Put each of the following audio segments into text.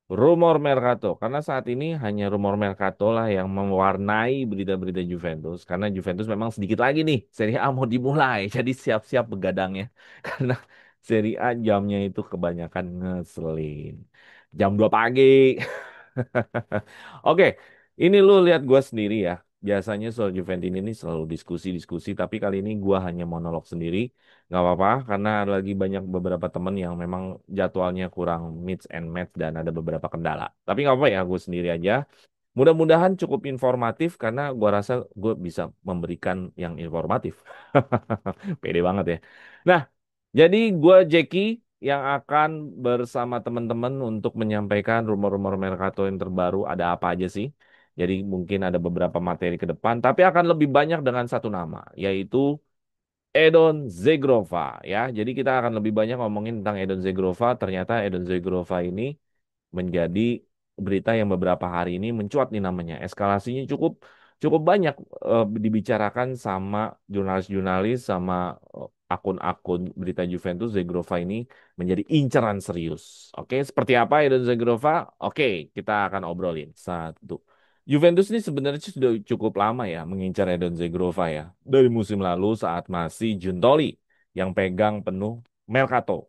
Rumor Mercato, karena saat ini hanya rumor Mercato lah yang mewarnai berita-berita Juventus. Karena Juventus memang sedikit lagi nih, Serie A mau dimulai. Jadi siap-siap begadangnya. Karena Serie A jamnya itu kebanyakan ngeselin. Jam 2 pagi. Oke, ini lu lihat gua sendiri ya. Biasanya soal Juventus ini selalu diskusi-diskusi, tapi kali ini gua hanya monolog sendiri. Nggak apa-apa, karena ada lagi banyak beberapa temen yang memang jadwalnya kurang mix and match dan ada beberapa kendala. Tapi nggak apa-apa ya, gue sendiri aja. Mudah-mudahan cukup informatif karena gua rasa gue bisa memberikan yang informatif. Pede banget ya. Nah, jadi gue Jackie yang akan bersama teman-teman untuk menyampaikan rumor-rumor Mercato yang terbaru ada apa aja sih. Jadi mungkin ada beberapa materi ke depan, tapi akan lebih banyak dengan satu nama, yaitu Edon Zegrova ya. Jadi kita akan lebih banyak ngomongin tentang Edon Zegrova. Ternyata Edon Zegrova ini menjadi berita yang beberapa hari ini mencuat nih namanya. Eskalasinya cukup cukup banyak dibicarakan sama jurnalis-jurnalis sama akun-akun berita Juventus. Zegrova ini menjadi inceran serius. Oke, seperti apa Edon Zegrova? Oke, kita akan obrolin satu. Juventus ini sebenarnya sudah cukup lama ya mengincar Edon Zegrova ya. Dari musim lalu saat masih Giuntoli yang pegang penuh Mercato.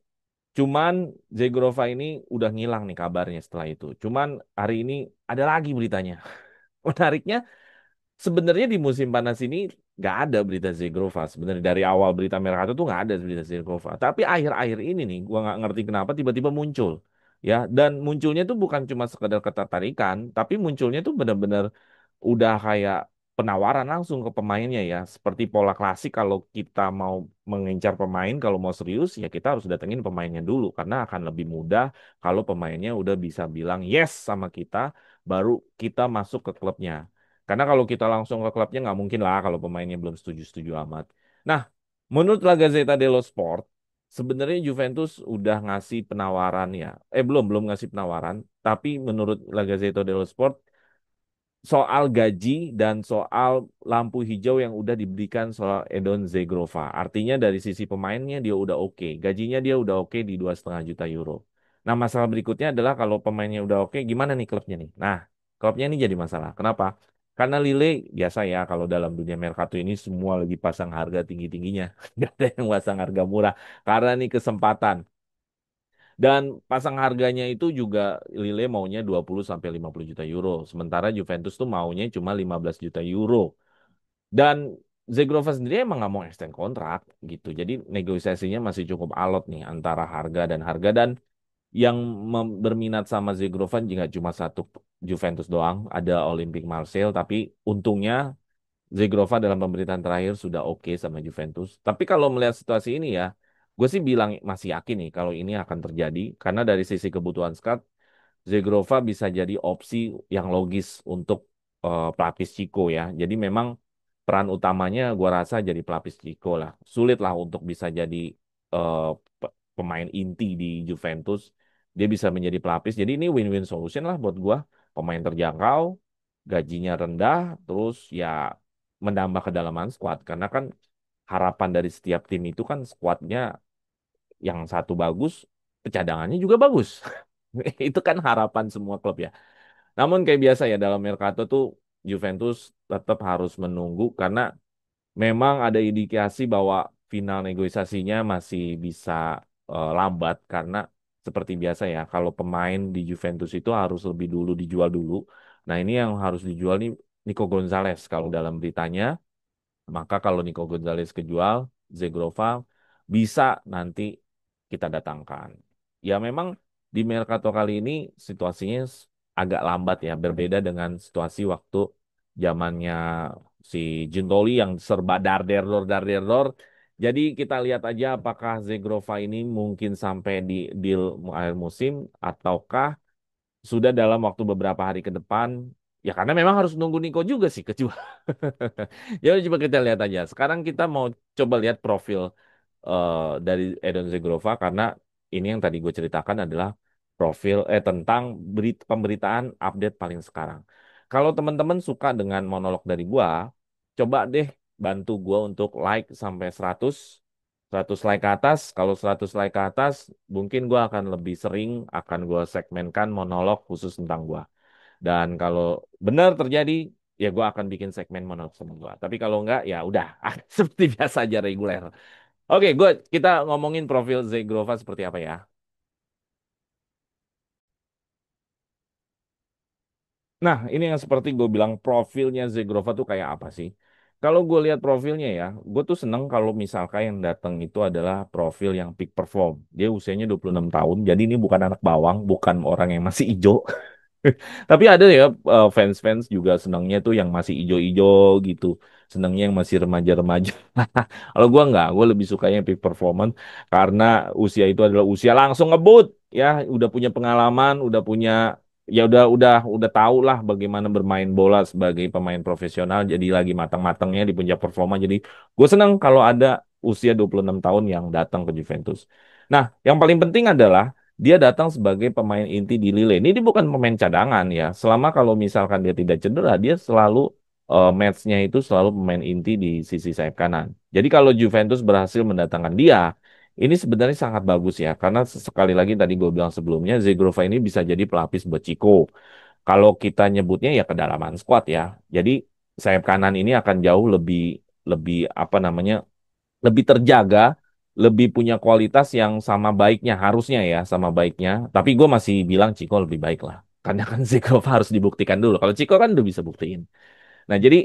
Cuman Zegrova ini udah ngilang nih kabarnya setelah itu. Cuman hari ini ada lagi beritanya. Menariknya sebenarnya di musim panas ini nggak ada berita Zegrova. Sebenarnya dari awal berita Mercato tuh nggak ada berita Zegrova. Tapi akhir-akhir ini nih, gua nggak ngerti kenapa tiba-tiba muncul. Ya, dan munculnya tuh bukan cuma sekedar ketertarikan, tapi munculnya tuh benar-benar udah kayak penawaran langsung ke pemainnya ya. Seperti pola klasik kalau kita mau mengincar pemain, kalau mau serius ya kita harus datengin pemainnya dulu karena akan lebih mudah kalau pemainnya udah bisa bilang yes sama kita, baru kita masuk ke klubnya. Karena kalau kita langsung ke klubnya nggak mungkin lah kalau pemainnya belum setuju-setuju amat. Nah, menurut La Gazzetta dello Sport, sebenarnya Juventus udah ngasih penawaran ya. Belum ngasih penawaran, tapi menurut La Gazzetta dello Sport soal gaji dan soal lampu hijau yang udah diberikan soal Edon Zegrova. Artinya dari sisi pemainnya dia udah oke, gajinya dia udah oke di 2,5 juta euro. Nah, masalah berikutnya adalah kalau pemainnya udah oke, gimana nih klubnya nih? Nah, klubnya ini jadi masalah. Kenapa? Karena Lille biasa ya kalau dalam dunia Mercato ini semua lagi pasang harga tinggi-tingginya. Gak ada yang pasang harga murah. Karena nih kesempatan. Dan pasang harganya itu juga Lille maunya 20 sampai 50 juta euro. Sementara Juventus tuh maunya cuma 15 juta euro. Dan Zegrova sendiri emang nggak mau extend kontrak gitu. Jadi negosiasinya masih cukup alot nih antara harga dan yang berminat sama Zegrova juga cuma satu Juventus doang, ada Olympique Marseille. Tapi untungnya Zegrova dalam pemberitaan terakhir sudah oke sama Juventus. Tapi kalau melihat situasi ini ya, gue sih bilang masih yakin nih kalau ini akan terjadi karena dari sisi kebutuhan squad, Zegrova bisa jadi opsi yang logis untuk pelapis Chico ya. Jadi memang peran utamanya gue rasa jadi pelapis Chico lah. Sulit lah untuk bisa jadi eh, pemain inti di Juventus. Dia bisa menjadi pelapis. Jadi ini win-win solution lah buat gue. Pemain terjangkau, gajinya rendah, terus ya menambah kedalaman squad. Karena kan harapan dari setiap tim itu kan squadnya yang satu bagus, cadangannya juga bagus. Itu kan harapan semua klub ya. Namun kayak biasa ya dalam Mercato tuh Juventus tetap harus menunggu karena memang ada indikasi bahwa final negosiasinya masih bisa lambat karena seperti biasa ya kalau pemain di Juventus itu harus lebih dulu dijual dulu. Nah ini yang harus dijual nih Nico Gonzalez kalau dalam beritanya. Maka kalau Nico Gonzalez kejual, Zegrova bisa nanti kita datangkan. Ya memang di Mercato kali ini situasinya agak lambat ya, berbeda dengan situasi waktu zamannya si Giuntoli yang serba dar der dor. Jadi kita lihat aja apakah Zegrova ini mungkin sampai di deal akhir musim ataukah sudah dalam waktu beberapa hari ke depan. Ya karena memang harus nunggu Nico juga sih kejual. Ya udah coba kita lihat aja. Sekarang kita mau coba lihat profil eh, dari Edon Zegrova karena ini yang tadi gue ceritakan adalah profil tentang pemberitaan update paling sekarang. Kalau teman-teman suka dengan monolog dari gua, coba deh bantu gua untuk like sampai 100 100 like ke atas, kalau 100 like ke atas, mungkin gue akan lebih sering akan gue segmenkan monolog khusus tentang gue. Dan kalau benar terjadi, ya gue akan bikin segmen monolog sama gue. Tapi kalau enggak, ya udah seperti biasa aja reguler. Oke, kita ngomongin profil Zegrova seperti apa ya. Nah, ini yang seperti gue bilang profilnya Zegrova tuh kayak apa sih? Kalau gue lihat profilnya ya, gue tuh seneng kalau misalkan yang datang itu adalah profil yang peak perform. Dia usianya 26 tahun, jadi ini bukan anak bawang, bukan orang yang masih hijau. Tapi ada ya fans-fans juga senangnya tuh yang masih ijo-ijo gitu. Senangnya yang masih remaja-remaja. Kalau gua nggak, gue lebih sukanya peak performance karena usia itu adalah usia langsung ngebut ya, udah punya pengalaman, udah punya ya udah tahu lah bagaimana bermain bola sebagai pemain profesional. Jadi lagi matang-matangnya di puncak performa. Jadi gue senang kalau ada usia 26 tahun yang datang ke Juventus. Nah, yang paling penting adalah dia datang sebagai pemain inti di Lille. Ini dia bukan pemain cadangan ya. Selama kalau misalkan dia tidak cedera, dia selalu match-nya itu selalu pemain inti di sisi sayap kanan. Jadi kalau Juventus berhasil mendatangkan dia, ini sebenarnya sangat bagus ya. Karena sekali lagi tadi gue bilang sebelumnya, Zegrova ini bisa jadi pelapis buat Chico. Kalau kita nyebutnya ya kedalaman squad ya. Jadi sayap kanan ini akan jauh lebih lebih apa namanya lebih terjaga, lebih punya kualitas yang sama baiknya, harusnya ya sama baiknya. Tapi gue masih bilang Ciko lebih baik lah. Karena kan Zegrova harus dibuktikan dulu. Kalau Ciko kan udah bisa buktiin. Nah, jadi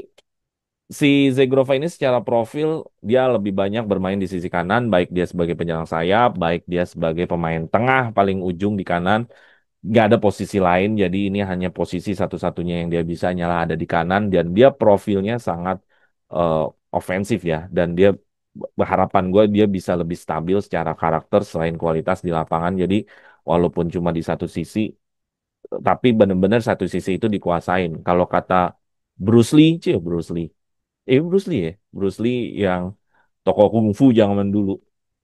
si Zegrova ini secara profil dia lebih banyak bermain di sisi kanan, baik dia sebagai penyerang sayap, baik dia sebagai pemain tengah paling ujung di kanan. Nggak ada posisi lain, jadi ini hanya posisi satu-satunya yang dia bisa nyala ada di kanan dan dia profilnya sangat eh, ofensif ya dan dia berharapan gue dia bisa lebih stabil secara karakter selain kualitas di lapangan. Jadi walaupun cuma di satu sisi, tapi benar-benar satu sisi itu dikuasain. Kalau kata Bruce Lee, Bruce Lee. Bruce Lee ya, Bruce Lee yang tokoh kungfu zaman dulu.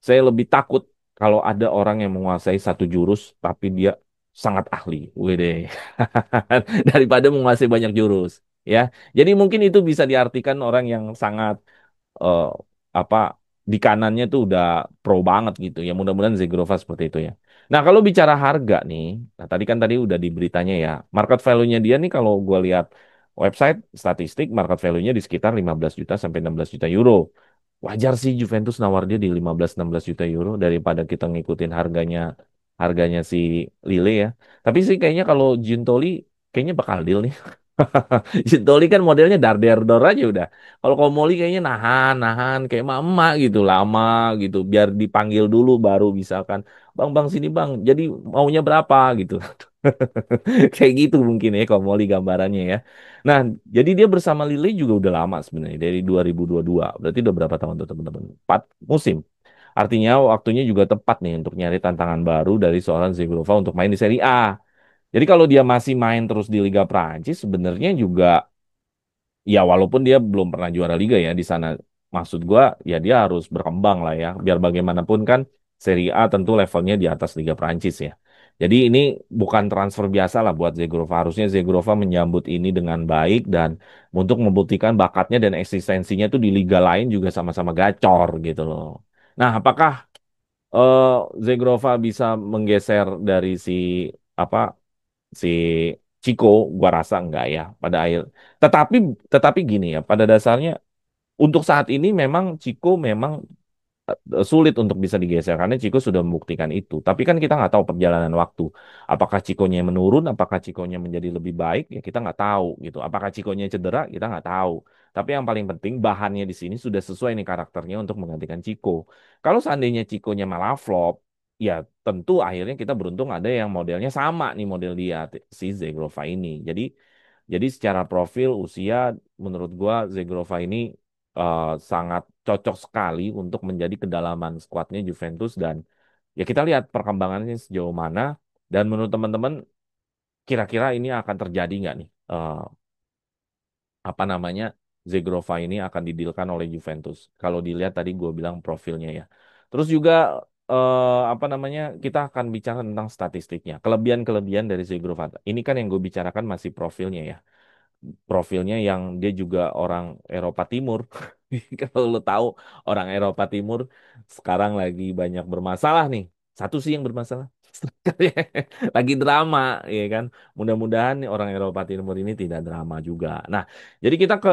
Saya lebih takut kalau ada orang yang menguasai satu jurus, tapi dia sangat ahli. Wede. Daripada menguasai banyak jurus. Ya, jadi mungkin itu bisa diartikan orang yang sangat eh, apa di kanannya tuh udah pro banget gitu. Ya mudah-mudahan Zegrova seperti itu ya. Nah kalau bicara harga nih, nah tadi udah di beritanya ya, market value-nya dia nih kalau gue lihat website statistik market value-nya di sekitar 15 juta sampai 16 juta euro. Wajar sih Juventus nawar dia di 15-16 juta euro daripada kita ngikutin harganya harganya si Lille ya. Tapi sih kayaknya kalau Giuntoli kayaknya bakal deal nih. Giuntoli kan modelnya dar aja udah. Kalau Komoli kayaknya nahan kayak mama gitu lama gitu biar dipanggil dulu baru misalkan bang sini bang jadi maunya berapa gitu. Kayak gitu mungkin ya kalau Molly gambarannya ya. Nah, jadi dia bersama Lille juga udah lama sebenarnya dari 2022. Berarti udah berapa tahun tuh teman-teman? 4 musim. Artinya waktunya juga tepat nih untuk nyari tantangan baru dari seorang Zegrova untuk main di Serie A. Jadi kalau dia masih main terus di Liga Prancis sebenarnya juga ya walaupun dia belum pernah juara liga ya di sana, maksud gua ya dia harus berkembang lah ya. Biar bagaimanapun kan Serie A tentu levelnya di atas Liga Prancis ya. Jadi ini bukan transfer biasa lah buat Zegrova. Harusnya Zegrova menyambut ini dengan baik dan untuk membuktikan bakatnya dan eksistensinya tuh di liga lain juga sama-sama gacor gitu loh. Nah, apakah eh, Zegrova bisa menggeser dari si apa si Chico, gua rasa enggak ya pada akhir. Tetapi tetapi gini ya, pada dasarnya untuk saat ini memang Chico memang sulit untuk bisa digeser karena Chico sudah membuktikan itu. Tapi kan kita nggak tahu perjalanan waktu. Apakah Chiconya menurun, apakah Chiconya menjadi lebih baik, ya kita nggak tahu gitu. Apakah Chiconya cedera, kita nggak tahu. Tapi yang paling penting bahannya di sini sudah sesuai nih karakternya untuk menggantikan Chico. Kalau seandainya Chiconya malah flop, ya tentu akhirnya kita beruntung ada yang modelnya sama nih model dia si Zegrova ini. Jadi secara profil usia menurut gua Zegrova ini sangat cocok sekali untuk menjadi kedalaman skuadnya Juventus dan ya kita lihat perkembangannya sejauh mana dan menurut teman-teman kira-kira ini akan terjadi nggak nih apa namanya Zegrova ini akan didilkan oleh Juventus kalau dilihat tadi gue bilang profilnya ya terus juga apa namanya kita akan bicara tentang statistiknya kelebihan-kelebihan dari Zegrova ini kan yang gue bicarakan masih profilnya ya profilnya yang dia juga orang Eropa Timur Kalau lo tahu orang Eropa Timur sekarang lagi banyak bermasalah nih. Satu sih yang bermasalah. Lagi drama, ya kan? Mudah-mudahan nih orang Eropa Timur ini tidak drama juga. Nah, jadi kita ke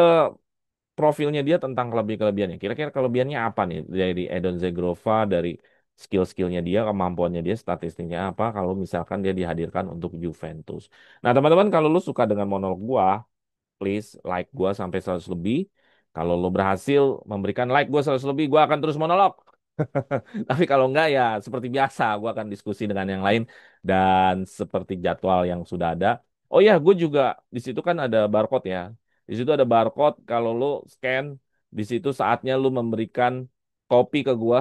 profilnya dia tentang kelebihan-kelebihannya. Kira-kira kelebihannya apa nih dari Edon Zegrova, dari skill-skillnya dia, kemampuannya dia, statistiknya apa kalau misalkan dia dihadirkan untuk Juventus. Nah, teman-teman kalau lu suka dengan monolog gua, please like gua sampai 100 lebih. Kalau lu berhasil memberikan like gua 100 lebih, gua akan terus monolog. Tapi kalau enggak ya seperti biasa, gua akan diskusi dengan yang lain dan seperti jadwal yang sudah ada. Oh ya, gue juga di situ kan ada barcode ya. Di situ ada barcode. Kalau lu scan, di situ saatnya lu memberikan kopi ke gua.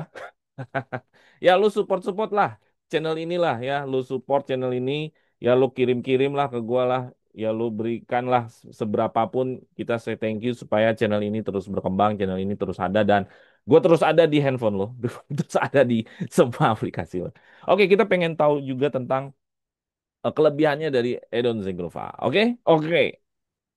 Ya lu support-support lah channel inilah ya, lu support channel ini, ya lu kirim-kirim lah ke gua lah, ya lu berikan lah seberapapun, kita say thank you supaya channel ini terus berkembang, channel ini terus ada dan gua terus ada di handphone lo, terus ada di semua aplikasi lo. Oke, kita pengen tahu juga tentang kelebihannya dari Edon Zegrova. Oke? Oke.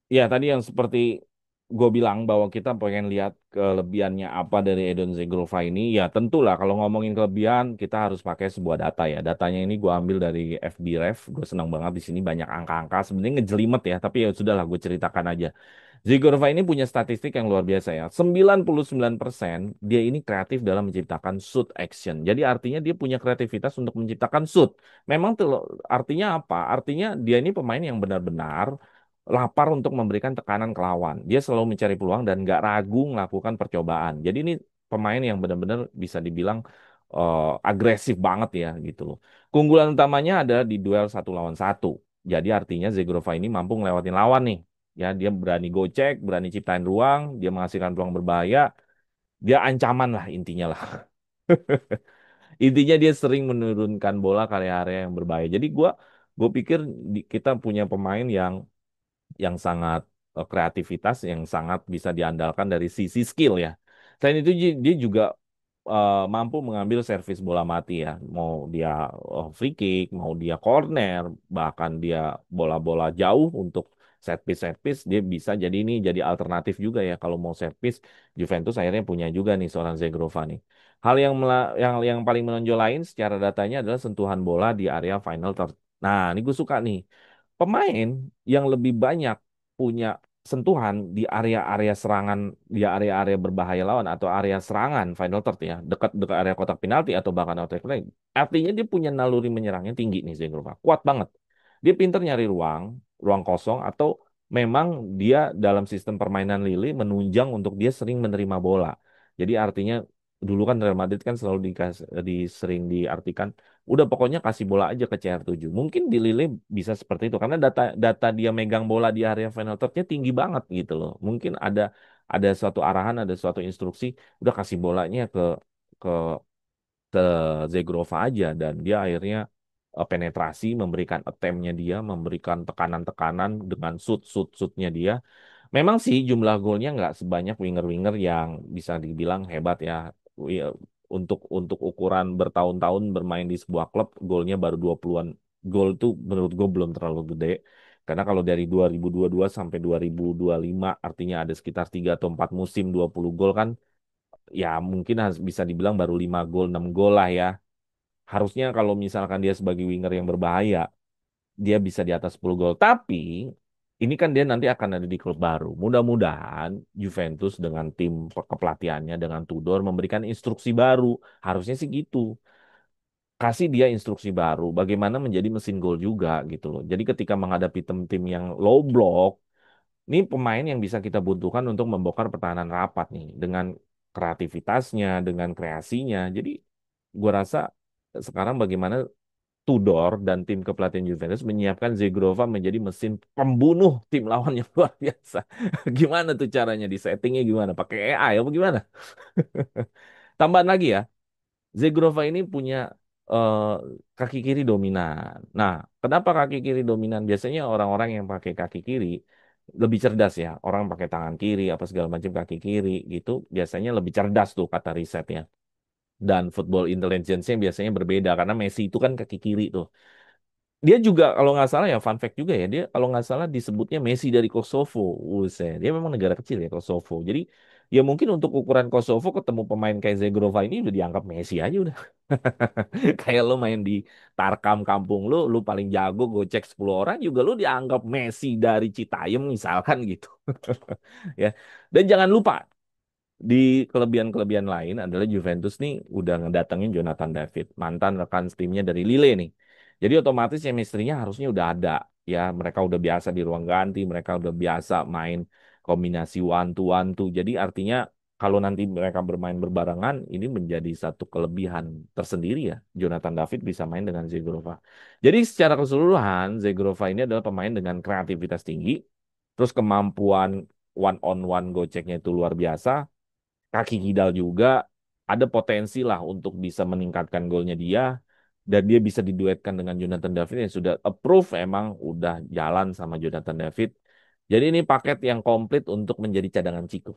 Ya, tadi yang seperti gue bilang bahwa kita pengen lihat kelebihannya apa dari Edon Zegrova ini. Ya, tentulah kalau ngomongin kelebihan kita harus pakai sebuah data ya. Datanya ini gue ambil dari FBref. Gue senang banget di sini banyak angka-angka. Sebenarnya ngejelimet ya, tapi ya sudahlah gue ceritakan aja. Zegrova ini punya statistik yang luar biasa ya. 99% dia ini kreatif dalam menciptakan shoot action. Jadi artinya dia punya kreativitas untuk menciptakan shoot. Memang tuh artinya apa? Artinya dia ini pemain yang benar-benar lapar untuk memberikan tekanan ke lawan. Dia selalu mencari peluang dan nggak ragu melakukan percobaan. Jadi ini pemain yang benar-benar bisa dibilang agresif banget ya gitu loh. Keunggulan utamanya ada di duel 1 lawan 1. Jadi artinya Zegrova ini mampu ngelewatin lawan nih. Ya, dia berani gocek, berani ciptain ruang, dia menghasilkan peluang berbahaya, dia ancaman lah intinya lah. Intinya dia sering menurunkan bola ke area-area yang berbahaya. Jadi gue pikir kita punya pemain yang sangat kreativitas yang sangat bisa diandalkan dari sisi skill ya. Selain itu dia juga mampu mengambil servis bola mati ya. Mau dia free kick, mau dia corner, bahkan dia bola-bola jauh untuk set piece dia bisa jadi ini jadi alternatif juga ya kalau mau set piece. Juventus akhirnya punya juga nih seorang Zegrova nih. Hal yang paling menonjol lain secara datanya adalah sentuhan bola di area final third. Nah, ini gue suka nih. Pemain yang lebih banyak punya sentuhan di area-area serangan, di area-area berbahaya lawan atau area serangan final third ya, dekat dekat area kotak penalti atau bahkan outside play. Artinya dia punya naluri menyerangnya tinggi nih Zengrova. Kuat banget. Dia pinter nyari ruang kosong atau memang dia dalam sistem permainan Lille menunjang untuk dia sering menerima bola. Jadi artinya dulu kan Real Madrid kan selalu sering diartikan udah pokoknya kasih bola aja ke CR7. Mungkin di Lille bisa seperti itu karena data data dia megang bola di area final third-nya tinggi banget gitu loh. Mungkin ada suatu arahan, ada suatu instruksi, udah kasih bolanya ke ke Zegrova aja dan dia akhirnya penetrasi, memberikan attempt-nya dia, memberikan tekanan-tekanan dengan shootnya dia. Memang sih jumlah golnya nggak sebanyak winger-winger yang bisa dibilang hebat ya. Wi- untuk ukuran bertahun-tahun bermain di sebuah klub, golnya baru 20-an. Gol tuh menurut gue belum terlalu gede. Karena kalau dari 2022 sampai 2025 artinya ada sekitar 3 atau 4 musim 20 gol kan ya mungkin bisa dibilang baru 5 gol 6 gol lah ya. Harusnya kalau misalkan dia sebagai winger yang berbahaya dia bisa di atas 10 gol. Tapi ini kan dia nanti akan ada di klub baru. Mudah-mudahan Juventus dengan tim kepelatihannya dengan Tudor memberikan instruksi baru. Harusnya sih gitu. Kasih dia instruksi baru bagaimana menjadi mesin gol juga gitu loh. Jadi ketika menghadapi tim-tim yang low block, ini pemain yang bisa kita butuhkan untuk membongkar pertahanan rapat nih dengan kreativitasnya, dengan kreasinya. Jadi gua rasa sekarang bagaimana Tudor dan tim kepelatihan Juventus menyiapkan Zegrova menjadi mesin pembunuh tim lawan yang luar biasa. Gimana tuh caranya di settingnya gimana? Pakai AI apa gimana? Tambahan lagi ya, Zegrova ini punya eh, kaki kiri dominan. Nah, kenapa kaki kiri dominan? Biasanya orang-orang yang pakai kaki kiri lebih cerdas ya. Orang pakai tangan kiri apa segala macam kaki kiri gitu, biasanya lebih cerdas tuh kata risetnya. Dan football intelligence-nya biasanya berbeda karena Messi itu kan kaki kiri tuh. Dia juga kalau nggak salah ya fun fact juga ya dia kalau nggak salah disebutnya Messi dari Kosovo. Buset, dia memang negara kecil ya Kosovo. Jadi Ya mungkin untuk ukuran Kosovo ketemu pemain kayak Zegrova ini udah dianggap Messi aja udah. Kayak lo main di Tarkam kampung lu paling jago gocek 10 orang juga lu dianggap Messi dari Citayam misalkan gitu. Ya. Dan jangan lupa di kelebihan-kelebihan lain adalah Juventus nih udah ngedatengin Jonathan David, mantan rekan timnya dari Lille nih. Jadi otomatis chemistry-nya harusnya udah ada. Ya, mereka udah biasa di ruang ganti, mereka udah biasa main kombinasi one to one two. Jadi artinya kalau nanti mereka bermain berbarengan, ini menjadi satu kelebihan tersendiri ya. Jonathan David bisa main dengan Zegrova. Jadi secara keseluruhan, Zegrova ini adalah pemain dengan kreativitas tinggi, terus kemampuan one on one goceknya itu luar biasa, kaki kidal juga, ada potensi lah untuk bisa meningkatkan golnya dia, dan dia bisa diduetkan dengan Jonathan David yang sudah approve, emang udah jalan sama Jonathan David. Jadi ini paket yang komplit untuk menjadi cadangan Ciko.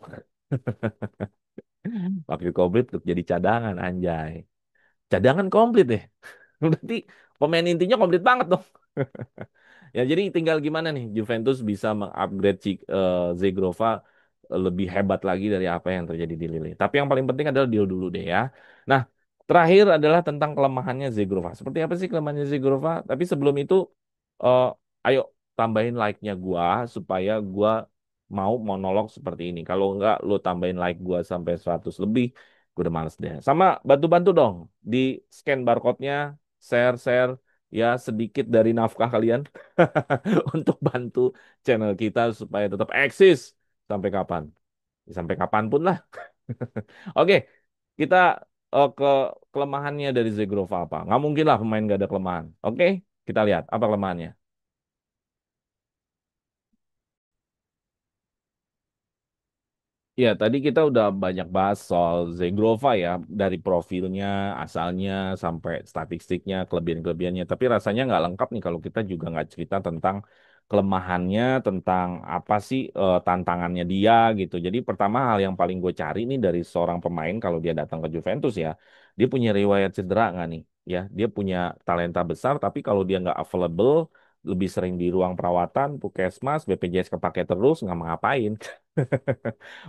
Paket komplit untuk jadi cadangan, anjay. Cadangan komplit deh. Berarti pemain intinya komplit banget dong. Ya, jadi tinggal gimana nih Juventus bisa mengupgrade Zegrova lebih hebat lagi dari apa yang terjadi di Lille. Tapi yang paling penting adalah deal dulu deh ya. Nah, terakhir adalah tentang kelemahannya Zegrova. Seperti apa sih kelemahannya Zegrova? Tapi sebelum itu, eh, ayo tambahin like-nya gua supaya gua mau monolog seperti ini. Kalau enggak, lo tambahin like gua sampai 100 lebih, gua udah males deh. Sama bantu-bantu dong di scan barcode-nya, share-share ya sedikit dari nafkah kalian untuk bantu channel kita supaya tetap eksis sampai kapan? Ya, sampai kapanpun lah. Oke, kita ke kelemahannya dari Zegrova apa? Nggak mungkin lah pemain nggak ada kelemahan. Oke, kita lihat apa kelemahannya. Ya, tadi kita udah banyak bahas soal Zegrova ya, dari profilnya, asalnya, sampai statistiknya, kelebihan-kelebihannya. Tapi rasanya nggak lengkap nih kalau kita juga nggak cerita tentang kelemahannya, tentang apa sih tantangannya dia gitu. Jadi pertama hal yang paling gue cari nih dari seorang pemain kalau dia datang ke Juventus ya, dia punya riwayat cedera nggak nih? Ya, dia punya talenta besar, tapi kalau dia nggak available, lebih sering di ruang perawatan, puskesmas, BPJS kepake terus, nggak mau ngapain.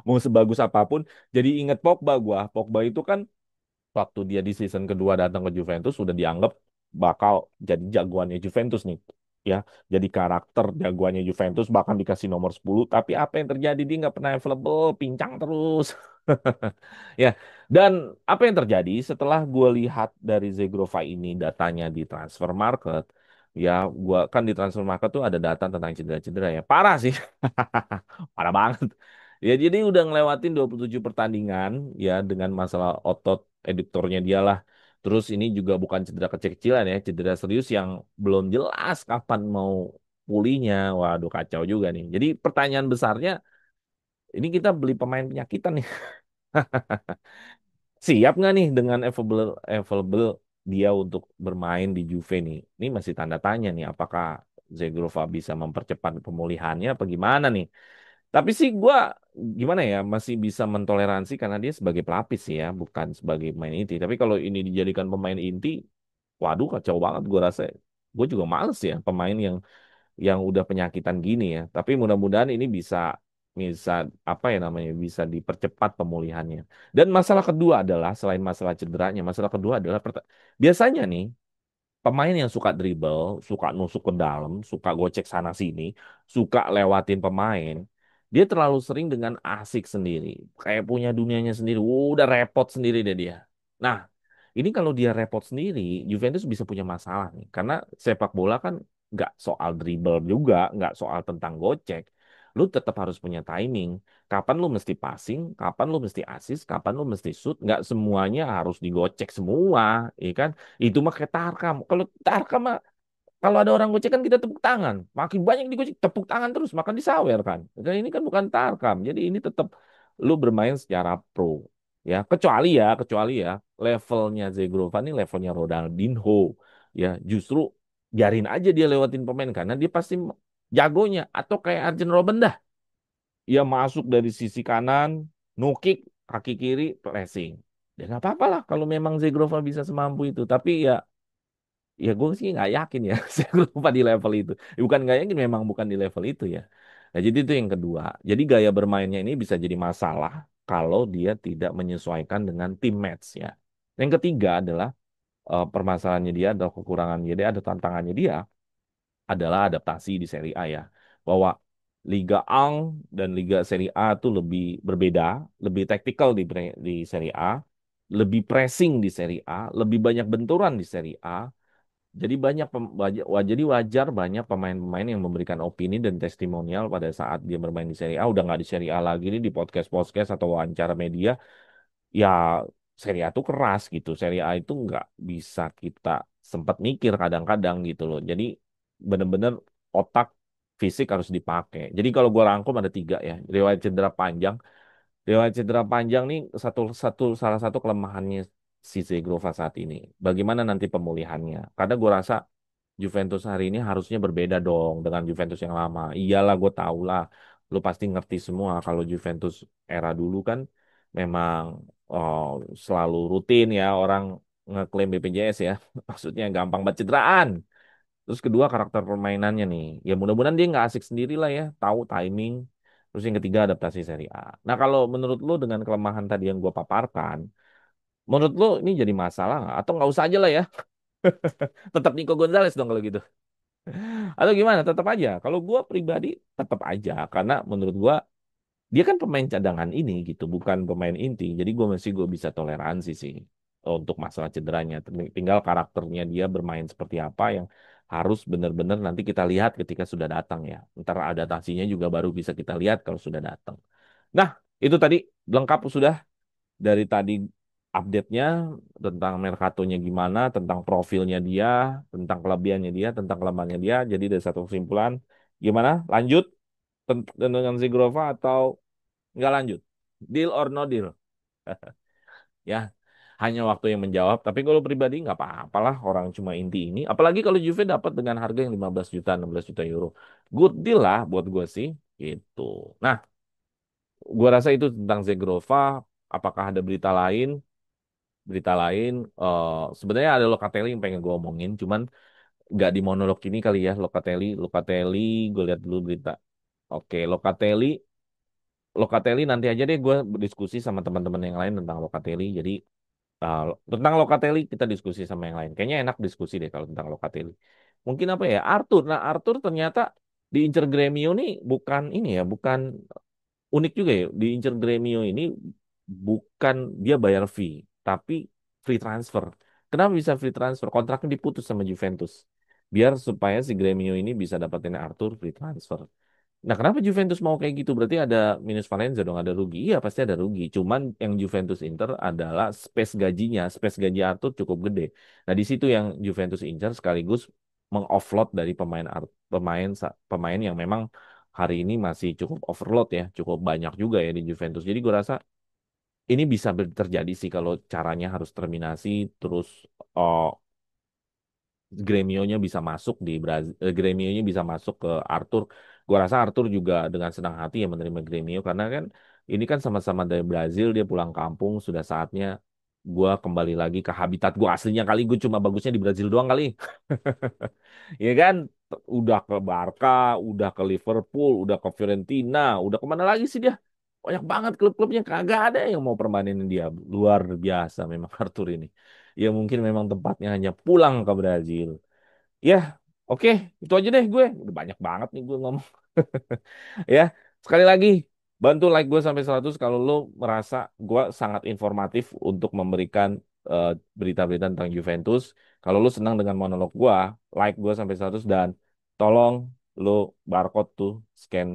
Mau sebagus apapun. Jadi inget Pogba gua. Pogba itu kan waktu dia di season kedua datang ke Juventus sudah dianggap bakal jadi jagoannya Juventus nih. Ya, jadi karakter jagoannya Juventus bahkan dikasih nomor 10. Tapi apa yang terjadi dia nggak pernah available, pincang terus. Ya, dan apa yang terjadi setelah gue lihat dari Zegrova ini datanya di transfer market, ya gua kan di transfer market tuh ada data tentang cedera-cedera ya. Parah sih. Parah banget. Ya jadi udah ngelewatin 27 pertandingan ya dengan masalah otot eduktornya dia lah. Terus ini juga bukan cedera kecil-kecilan ya, cedera serius yang belum jelas kapan mau pulihnya. Waduh kacau juga nih. Jadi pertanyaan besarnya, ini kita beli pemain penyakitan nih. Siap nggak nih dengan available dia untuk bermain di Juve nih? Ini masih tanda tanya nih, apakah Zegrova bisa mempercepat pemulihannya apa gimana nih? Tapi sih gue gimana ya masih bisa mentoleransi karena dia sebagai pelapis sih ya, bukan sebagai pemain inti. Tapi kalau ini dijadikan pemain inti, waduh kacau banget gue rasa. Gue juga males ya pemain yang udah penyakitan gini ya. Tapi mudah-mudahan ini bisa bisa apa ya namanya bisa dipercepat pemulihannya. Dan masalah kedua adalah selain masalah cederanya, masalah kedua adalah biasanya nih pemain yang suka dribble, suka nusuk ke dalam, suka gocek sana sini, suka lewatin pemain, dia terlalu sering dengan asik sendiri, kayak punya dunianya sendiri, udah repot sendiri deh dia. Nah, ini kalau dia repot sendiri, Juventus bisa punya masalah nih, karena sepak bola kan nggak soal dribble juga, nggak soal tentang gocek. Lu tetap harus punya timing. Kapan lu mesti passing, kapan lu mesti assist, kapan lu mesti shoot, nggak semuanya harus digocek semua, ya kan? Itu mah kayak Tarkam. Kalau Tarkam mah kalau ada orang gocek kan kita tepuk tangan. Makin banyak digocek, tepuk tangan terus, makan disawer kan. Dan ini kan bukan Tarkam. Jadi ini tetap lu bermain secara pro. Ya, kecuali ya levelnya Zegrova ini levelnya Ronaldinho. Ya, justru biarin aja dia lewatin pemain karena dia pasti jagonya atau kayak Arjen Robben dah. Ia masuk dari sisi kanan, no kick, kaki kiri, pressing. Ya nggak apa-apa lah kalau memang Zegrova bisa semampu itu. Tapi ya gue sih nggak yakin ya Zegrova di level itu. Bukan nggak yakin, memang bukan di level itu ya. Nah jadi itu yang kedua. Jadi gaya bermainnya ini bisa jadi masalah. kalau dia tidak menyesuaikan dengan tim match-nya. Yang ketiga adalah permasalahannya dia adalah kekurangannya dia ada tantangannya dia adalah adaptasi di Serie A ya. Bahwa Liga Ang dan Liga Serie A itu lebih berbeda, lebih taktikal di Serie A, lebih pressing di Serie A, lebih banyak benturan di Serie A. Jadi jadi wajar banyak pemain-pemain yang memberikan opini dan testimonial pada saat dia bermain di Serie A udah nggak di Serie A lagi nih di podcast-podcast atau wawancara media ya Serie A tuh keras gitu. Serie A itu nggak bisa kita sempat mikir kadang-kadang gitu loh. Jadi bener-bener otak fisik harus dipakai. Jadi kalau gua rangkum ada tiga ya. Riwayat cedera panjang. Riwayat cedera panjang nih salah satu kelemahannya si Zegrova saat ini. Bagaimana nanti pemulihannya? Karena gua rasa Juventus hari ini harusnya berbeda dong dengan Juventus yang lama. Iyalah gue tahu lah, lu pasti ngerti semua kalau Juventus era dulu kan memang oh, selalu rutin ya orang ngeklaim BPJS ya. Maksudnya gampang banget cederaan. Terus kedua karakter permainannya nih. Ya mudah-mudahan dia nggak asik sendiri lah ya, tahu timing. Terus yang ketiga adaptasi Serie A. Nah kalau menurut lu dengan kelemahan tadi yang gue paparkan, menurut lu ini jadi masalah nggak? Atau nggak usah aja lah ya? Tetap Nico Gonzalez dong kalau gitu. Atau gimana? Tetap aja. Kalau gue pribadi tetap aja karena menurut gue dia kan pemain cadangan ini gitu, bukan pemain inti. Jadi gue bisa toleransi sih untuk masalah cederanya. Tinggal karakternya dia bermain seperti apa yang harus benar-benar nanti kita lihat ketika sudah datang ya. Ntar adaptasinya juga baru bisa kita lihat kalau sudah datang. Nah, itu tadi lengkap sudah dari tadi update-nya tentang Mercato-nya gimana, tentang profilnya dia, tentang kelebihannya dia, tentang kelemahannya dia. Jadi dari satu kesimpulan, gimana? Lanjut dengan Zigrova atau nggak lanjut? Deal or no deal? Ya, hanya waktu yang menjawab. Tapi kalau pribadi nggak apa-apalah orang cuma inti ini. Apalagi kalau Juve dapat dengan harga yang 15 juta, 16 juta euro. Good deal lah buat gue sih. Gitu. Nah, gue rasa itu tentang Zegrova. Apakah ada berita lain? Berita lain, sebenarnya ada Locatelli yang pengen gue omongin, cuman nggak di monolog ini kali ya. Locatelli, gue lihat dulu berita. Oke, Locatelli nanti aja deh gue berdiskusi sama teman-teman yang lain tentang Locatelli. Jadi uh, tentang Locatelli kita diskusi sama yang lain. Kayaknya enak diskusi deh kalau tentang Locatelli. Mungkin apa ya? Arthur. Nah, Arthur ternyata di Inter Gremio nih bukan ini ya, bukan unik juga ya di Inter Gremio ini bukan dia bayar fee tapi free transfer. Kenapa bisa free transfer? Kontraknya diputus sama Juventus. Biar supaya si Gremio ini bisa dapetin Arthur free transfer. Nah, kenapa Juventus mau kayak gitu? Berarti ada minus Valencia dong, ada rugi. Iya, pasti ada rugi. Cuman yang Juventus Inter adalah space gajinya, space gaji Arthur cukup gede. Nah, di situ yang Juventus Inter sekaligus mengoffload dari pemain yang memang hari ini masih cukup overload ya, cukup banyak juga ya di Juventus. Jadi gue rasa ini bisa terjadi sih kalau caranya harus terminasi terus oh, Gremio-nya bisa masuk di Brazil, Gremio-nya bisa masuk ke Arthur. Gua rasa Arthur juga dengan senang hati ya menerima Gremio karena kan ini kan sama-sama dari Brazil, dia pulang kampung, sudah saatnya gua kembali lagi ke habitat gua aslinya kali, gue cuma bagusnya di Brazil doang kali. Ya kan, udah ke Barca, udah ke Liverpool, udah ke Fiorentina, udah kemana lagi sih dia? Banyak banget klub-klubnya, kagak ada yang mau permanen dia. Luar biasa memang Arthur ini. Ya mungkin memang tempatnya hanya pulang ke Brazil. Ya, oke, itu aja deh gue. Udah banyak banget nih gue ngomong. Ya, sekali lagi bantu like gue sampai 100 kalau lo merasa gue sangat informatif untuk memberikan eh, berita-berita tentang Juventus. Kalau lo senang dengan monolog gue, like gue sampai 100 dan tolong lo barcode tuh scan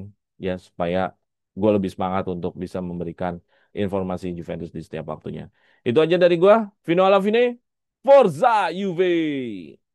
ya supaya gue lebih semangat untuk bisa memberikan informasi Juventus di setiap waktunya. Itu aja dari gue. Vino alla fine. Forza Juve!